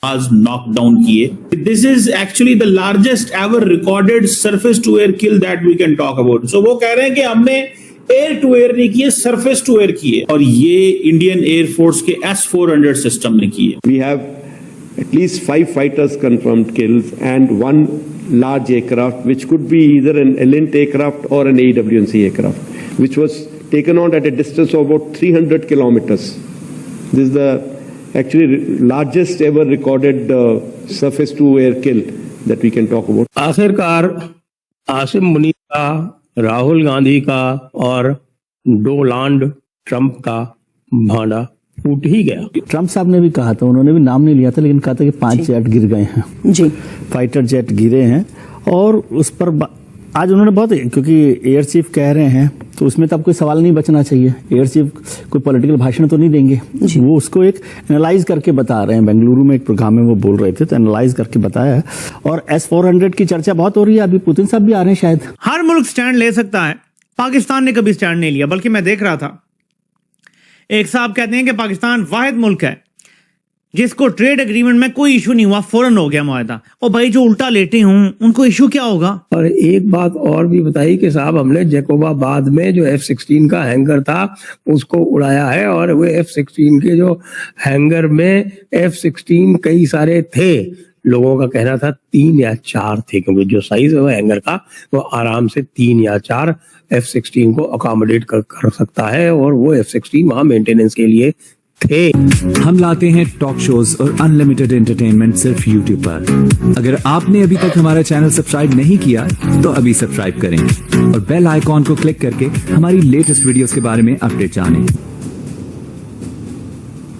आज नॉकडाउन किए. This is actually the largest ever recorded surface to air kill that we can talk about. So वो कह रहे हैं कि हमने एयर टू एयर नहीं किए, सरफेस टू एयर किए, और ये इंडियन एयरफोर्स के S-400 सिस्टम ने किए. We have at least 5 fighters confirmed kills and 1 large aircraft, which could be either an Elint aircraft or an AWNC aircraft, which was taken on at a distance of about 300 kilometers. This is the actually largest ever recorded surface to air kill that we can talk about. आखिरकार आसिम मुनीर का, राहुल गांधी का और Donald Trump का भांडा फूट ही गया. Trump साहब ने भी कहा था, उन्होंने भी नाम नहीं लिया था, लेकिन कहा था कि 5 जेट गिर गए हैं जी, फाइटर जेट गिरे हैं. और उस पर आज उन्होंने बहुत, क्योंकि एयर चीफ कह रहे हैं तो उसमें तो अब कोई सवाल नहीं बचना चाहिए. एयर चीफ कोई पॉलिटिकल भाषण तो नहीं देंगे, वो उसको एक एनालाइज करके बता रहे हैं. बेंगलुरु में एक प्रोग्राम में वो बोल रहे थे, तो एनालाइज करके बताया है. और S-400 की चर्चा बहुत हो रही है. अभी पुतिन साहब भी आ रहे हैं शायद. हर मुल्क स्टैंड ले सकता है, पाकिस्तान ने कभी स्टैंड नहीं लिया. बल्कि मैं देख रहा था, एक साहब कहते हैं कि पाकिस्तान वाहिद मुल्क है जिसको ट्रेड एग्रीमेंट में कोई इशू नहीं हुआ, फौरन हो गया मुआहदा. और भाई जो उल्टा लेटे हूं उनको इशू क्या होगा. और एक बात और भी बताई कि साहब हमने जैकोबाबाद में जो F-16 का हैंगर था उसको उड़ाया है, और वो F-16 के जो हैंगर में F-16 कई सारे थे. लोगों का कहना था 3 या 4 थे, क्योंकि जो साइज है वो हैंगर का वो आराम से 3 या 4 F-16 को अकोमोडेट कर सकता है, और वो F-16 वहां मेंटेनेंस के लिए थे. हम लाते हैं टॉक शोज और अनलिमिटेड एंटरटेनमेंट सिर्फ YouTube पर. अगर आपने अभी तक हमारा चैनल सब्सक्राइब नहीं किया तो अभी सब्सक्राइब करें और बेल आइकॉन को क्लिक करके हमारी लेटेस्ट वीडियोस के बारे में अपडेट जानें.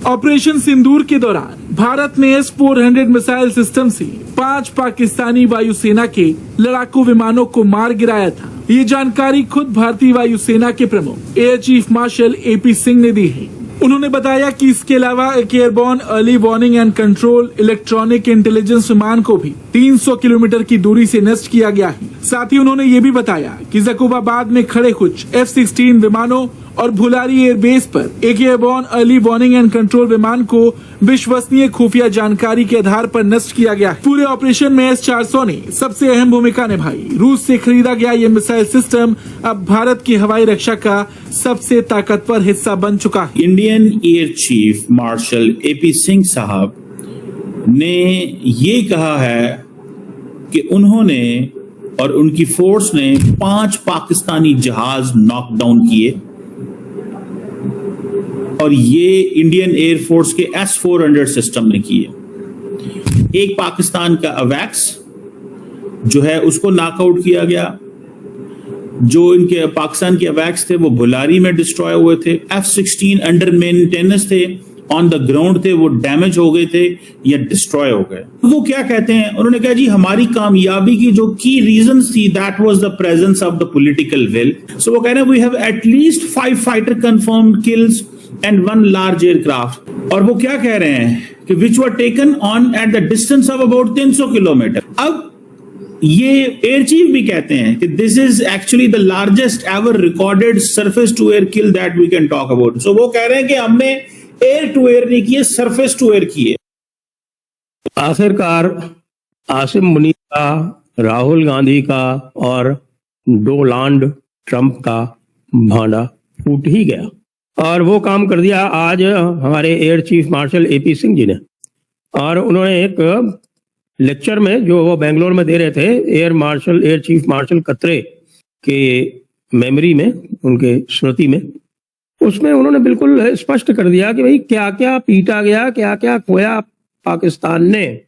ऑपरेशन सिंदूर के दौरान भारत ने S-400 मिसाइल सिस्टम से 5 पाकिस्तानी वायुसेना के लड़ाकू विमानों को मार गिराया था. ये जानकारी खुद भारतीय वायुसेना के प्रमुख air chief marshal AP Singh ने दी है. उन्होंने बताया कि इसके अलावा एक airborne early warning and control electronic intelligence विमान को भी 300 किलोमीटर की दूरी से नष्ट किया गया है. साथ ही उन्होंने ये भी बताया कि जैकोबाबाद में खड़े कुछ F-16 विमानों और भुलारी एयरबेस पर एक airborne early warning and control विमान को विश्वसनीय खुफिया जानकारी के आधार पर नष्ट किया गया है. पूरे ऑपरेशन में S-400 ने सबसे अहम भूमिका निभाई. रूस से खरीदा गया ये मिसाइल सिस्टम अब भारत की हवाई रक्षा का सबसे ताकतवर हिस्सा बन चुका है. Indian air chief marshal AP Singh साहब ने ये कहा है कि उन्होंने और उनकी फोर्स ने 5 पाकिस्तानी जहाज नॉकडाउन किए, और ये इंडियन एयरफोर्स के S-400 सिस्टम ने किए. एक पाकिस्तान का अवैक्स जो है उसको नॉकआउट किया गया. जो इनके पाकिस्तान के अवैक्स थे वो भुलारी में डिस्ट्रॉय हुए थे. F-16 अंडर मेंटेनेंस थे, ऑन द ग्राउंड थे, वो डैमेज हो गए थे या डिस्ट्रॉय हो गए. वो क्या कहते हैं, उन्होंने कहा जी हमारी कामयाबी की जो की रीजंस थी that was the presence of the political will. So वो कह रहे हैं we have at least 5 fighter confirmed kills and 1 large aircraft. और वो क्या कह रहे हैं कि which were taken on at the distance of about 300 kilometre. अब ये एयर चीफ भी कहते हैं कि this is actually the largest ever recorded surface to air kill that we can talk about. So वो कह रहे हैं कि हमने एयर टू एयर नहीं किए, सरफेस टू एयर किए. आखिरकार आसिम मुनीर का, राहुल गांधी का और डोनाल्ड ट्रंप का भांडा फूट ही गया, और वो काम कर दिया आज हमारे air chief marshal AP Singh ji ने. और उन्होंने एक लेक्चर में जो वो बेंगलोर में दे रहे थे, एयर चीफ मार्शल कतरे के मेमोरी में, उनके स्मृति में, उसमें उन्होंने बिल्कुल स्पष्ट कर दिया कि भाई क्या क्या पीटा गया, क्या क्या खोया पाकिस्तान ने.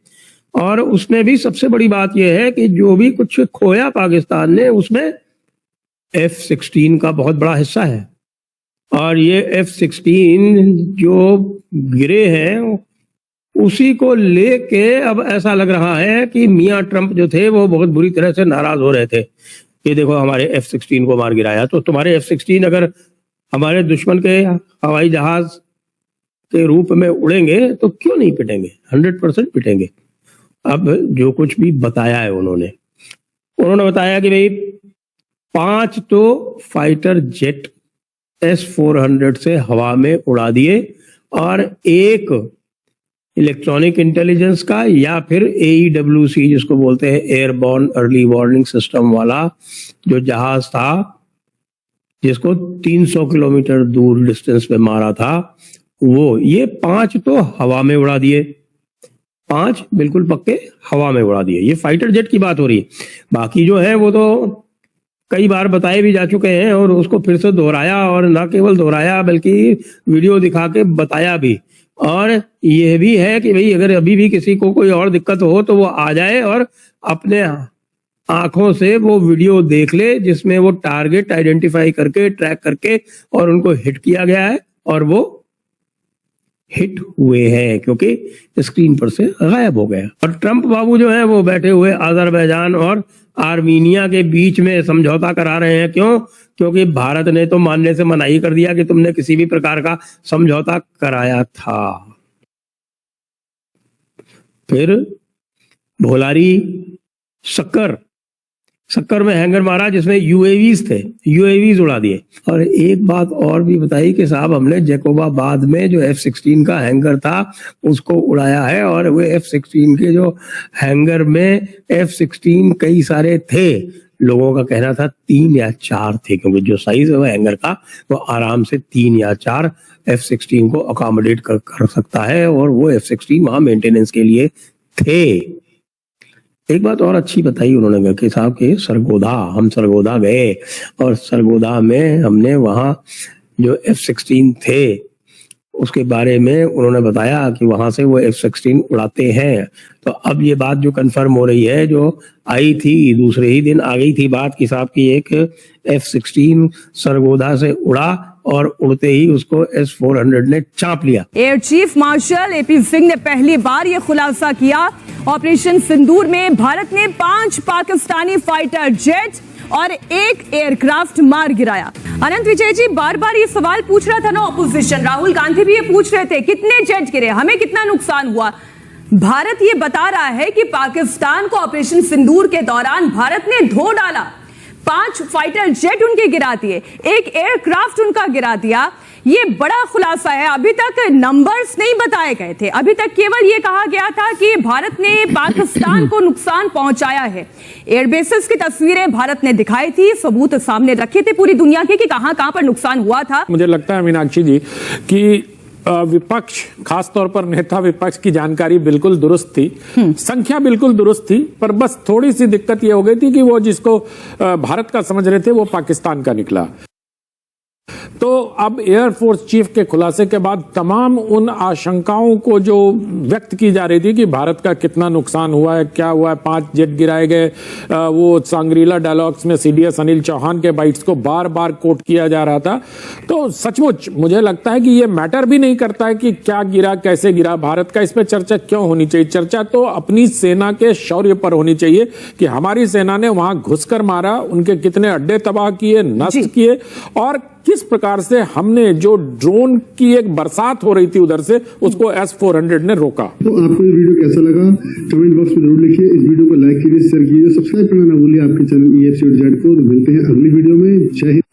और उसमें भी सबसे बड़ी बात यह है कि जो भी कुछ खोया पाकिस्तान ने उसमें F-16 का बहुत बड़ा हिस्सा है. और ये F-16 जो गिरे हैं उसी को लेके अब ऐसा लग रहा है कि मियां ट्रंप जो थे वो बहुत बुरी तरह से नाराज हो रहे थे. ये देखो हमारे F-16 को मार गिराया, तो तुम्हारे F-16 अगर हमारे दुश्मन के हवाई जहाज के रूप में उड़ेंगे तो क्यों नहीं पिटेंगे, 100% पिटेंगे. अब जो कुछ भी बताया है उन्होंने बताया कि भाई 5 तो फाइटर जेट S-400 से हवा में उड़ा दिए और एक इलेक्ट्रॉनिक इंटेलिजेंस का या फिर AEWC जिसको बोलते हैं एयरबॉर्न अर्ली वार्निंग सिस्टम वाला जो जहाज था जिसको 300 किलोमीटर दूर डिस्टेंस पे मारा था वो। ये 5 तो हवा में उड़ा दिए, 5 बिल्कुल पक्के हवा में उड़ा दिए। ये फाइटर जेट की बात हो रही है। बाकी जो है वो तो कई बार बताए भी जा चुके हैं और उसको फिर से दोहराया, और ना केवल दोहराया बल्कि वीडियो दिखा के बताया भी। और यह भी है कि भाई अगर अभी भी किसी को कोई और दिक्कत हो तो वो आ जाए और अपने आंखों से वो वीडियो देख ले जिसमें वो टारगेट आइडेंटिफाई करके ट्रैक करके और उनको हिट किया गया है और वो हिट हुए हैं क्योंकि स्क्रीन पर से गायब हो गए। और ट्रंप बाबू जो है वो बैठे हुए अजरबैजान और आर्मीनिया के बीच में समझौता करा रहे हैं। क्यों? क्योंकि भारत ने तो मानने से मनाही कर दिया कि तुमने किसी भी प्रकार का समझौता कराया था। फिर भोलारी शक्कर में हैंगर मारा जिसमें यूएवीज थे, यूएवीज उड़ा दिए। और एक बात और भी बताई कि साहब हमने जैकोबाबाद में जो F-16 का हैंगर था उसको उड़ाया है, और वो F-16 के जो हैंगर में F-16 कई सारे थे। लोगों का कहना था 3 या 4 थे, क्योंकि जो साइज है वो हैंगर का वो आराम से 3 या 4 F-16 को अकोमोडेट कर सकता है, और वो F-16 वहां मेंटेनेंस के लिए थे। एक बात और अच्छी बताई उन्होंने कि साहब के हम सरगोधा गए और सरगोधा में हमने वहाँ जो F-16 थे उसके बारे में उन्होंने बताया कि वहां से वो F-16 उड़ाते हैं। तो अब ये बात जो कंफर्म हो रही है, जो आई थी दूसरे ही दिन आ गई थी बात कि साहब की एक F-16 सरगोधा से उड़ा और उड़ते ही उसको S-400 ने चाप लिया। Air chief marshal AP Singh ने पहली बार यह खुलासा किया। ऑपरेशन सिंदूर में भारत ने 5 पाकिस्तानी फाइटर जेट और 1 एयरक्राफ्ट मार गिराया। अनंत विजय जी, बार बार ये सवाल पूछ रहा था ना ऑपोजिशन, राहुल गांधी भी ये पूछ रहे थे कितने जेट गिरे, हमें कितना नुकसान हुआ। भारत ये बता रहा है कि पाकिस्तान को ऑपरेशन सिंदूर के दौरान भारत ने धो डाला, 5 फाइटर जेट उनके गिरा दिए, 1 एयरक्राफ्ट उनका गिरा दिया। ये बड़ा खुलासा है। अभी तक नंबर्स नहीं बताए गए थे, अभी तक केवल ये कहा गया था कि भारत ने पाकिस्तान को नुकसान पहुंचाया है। एयरबेसेस की तस्वीरें भारत ने दिखाई थी, सबूत सामने रखे थे पूरी दुनिया के कि कहां कहां पर नुकसान हुआ था। मुझे लगता है मीनाक्षी जी कि विपक्ष, खासतौर पर नेता विपक्ष की जानकारी बिल्कुल दुरुस्त थी, संख्या बिल्कुल दुरुस्त थी, पर बस थोड़ी सी दिक्कत यह हो गई थी कि वो जिसको भारत का समझ रहे थे वो पाकिस्तान का निकला। तो अब एयरफोर्स चीफ के खुलासे के बाद तमाम उन आशंकाओं को जो व्यक्त की जा रही थी कि भारत का कितना नुकसान हुआ है, क्या हुआ है, 5 जेट गिराए गए, वो सांग्रीला डायलॉग्स में CDS अनिल चौहान के बाइट्स को बार बार कोट किया जा रहा था। तो सचमुच मुझे लगता है कि ये मैटर भी नहीं करता है कि क्या गिरा, कैसे गिरा, भारत का इस पर चर्चा क्यों होनी चाहिए। चर्चा तो अपनी सेना के शौर्य पर होनी चाहिए कि हमारी सेना ने वहां घुसकर मारा, उनके कितने अड्डे तबाह किए, नष्ट किए, और किस प्रकार से हमने जो ड्रोन की एक बरसात हो रही थी उधर से उसको S-400 ने रोका। तो आपको ये वीडियो कैसा लगा कमेंट बॉक्स में जरूर लिखिए। इस वीडियो को लाइक कीजिए, शेयर कीजिए, सब्सक्राइब करना ना भूलिए आपके चैनल EFC और जेड को। तो मिलते हैं अगली वीडियो में। जय हिंद।